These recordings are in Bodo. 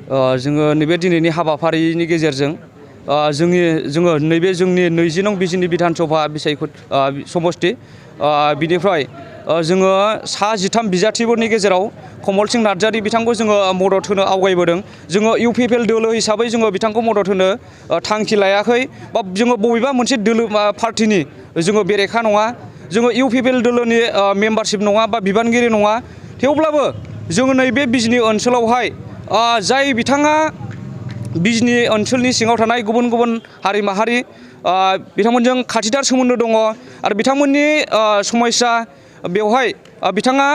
जोङो नैबे दिनैनि हाबाफारिनि गेजेरजों जोङो नैबे जोंनि 20 नं बिजिनि बिधान सभा समष्टि बिनिफ्राय जोङो सा 13 बिजाथिफोरनि गेजेराव कमल सिंह नार्जारी बिथांखौ जोङो मदद होनो आवगायबोदों। जोङो इउपिपिएल दोलो हिसाबै जोङो बिथांखौ मदद होनो थांखि लायाखै बा जोङो बबेबा मोनसे दोलो पार्टिनि जोङो बेरेखा नङा। जोङो इउपिपिएल दोलोनि मेम्बारशिप नङा बा बिबानगिरि नङा। थेवब्लाबो जोङो नैबे बिजनी ओनसोलावहाय जाय बिथाङा बिजनी ओनसोलनि सिङाव थानाय गुबुन गुबुन हारि माहारि बिथांमोनजों खाथिथार सोमोन्दो दङ आरो बिथांमोननि समस्या बेवहाय बिथाङा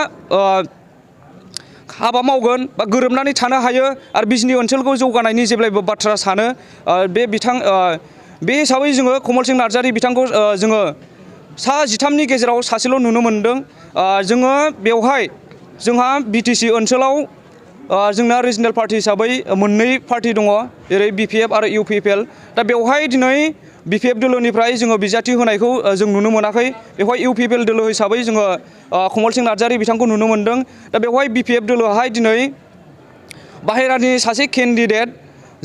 हाबा मावगोन बा गोरोबनानै थानो हायो आरो बिजनी ओनसोलखौ जौगानायनि जेब्लायबो बाथ्रा सानो बे हिसाबै जोङो कमल सिंह नार्जारी बिथांखौ जोङो सा 13नि गेजेराव सासेल' नुनो मोनदों। जोङो बेवहाय जोंहा बिटिसि ओनसोलाव जोंना रिजनेल पार्टी हिसाबै मोननै पार्टी दङ, जेरै बिपिएफ आरो इउपिपिएल। दा बेवहाय दिनै बिपिएफ दोलोनिफ्राय जोङो बिजाथि होनायखौ जों नुनो मोनाखै। बेवहाय इउपिपिएल दोलो हिसाबै जोङो कमल सिंह नार्जारी बिथांखौ नुनो मोनदों। दा बेवहाय बिपिएफ दोलोआहाय दिनै बाहेरानि सासे केन्डिडेट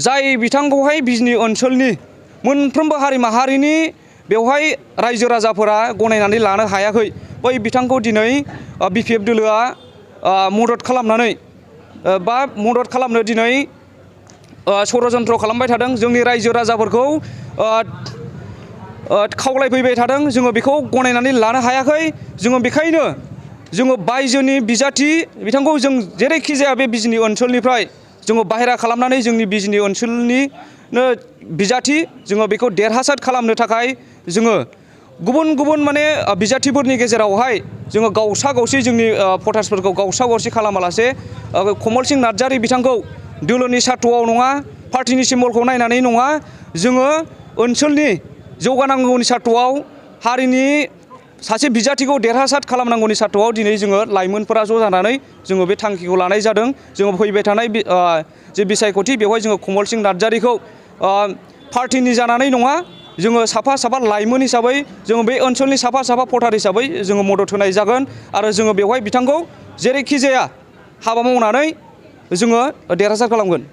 जाय बिथांखौहाय बिजनी ओनसोलनि मोनफ्रोमबो हारि माहारिनि बेवहाय रायजो राजाफोरा गनायनानै लानो हायाखै। बै बिथांखौ दिनै बिपिएफ दोलोआ मदद खालामनानै बा मदद खालामनो दिनै षड़यन्त्र खालामबाय थादों। जोंनि रायजो राजाफोरखौ खावलायफैबाय थादों। जोङो बेखौ गनायनानै लानो हायाखै। जोङो बेखायनो जोङो बायजोनि बिजाथि बिथांखौ जों जेरैखि जाया बे बिजनी ओनसोलनिफ्राय जोङो बाहेरा खालामनानै जोंनि बिजनी ओनसोलनिनो बिजाथि जोङो बेखौ देरहासार खालामनो थाखाय जोङो गुबुन गुबुन माने बिजाथिफोरनि गेजेरावहाय जोङो गावसा गावसि जोंनि भटार्सफोरखौ गावसा गावसि खालामालासे कमल सिंह नार्जारी बिथांखौ दोलोनि सार्थ'आव नङा, पार्टिनि सिम्बलखौ नायनानै नङा, जोङो ओनसोलनि जौगानांगौनि सार्थ'आव हारिनि सासे बिजाथिखौ देरहासार खालामनांगौनि सार्थ'आव दिनै जोङो लाइमोनफोरा ज' जानानै जोङो बे थांखिखौ लानाय जादों। जोङो फैबाय थानाय जे बिसायख'थि बेवहाय जोङो कमल सिंह नार्जारीखौ पार्टिनि जानानै नङा, जोङो साफा साफा लाइमोन हिसाबै जोङो बे ओनसोलनि साफा साफा भटार हिसाबै जोङो मदद होनाय जागोन आरो जोङो बेवहाय बिथांखौ जेरैखि जाया हाबा मावनानै जोङो देरहासार खालामगोन।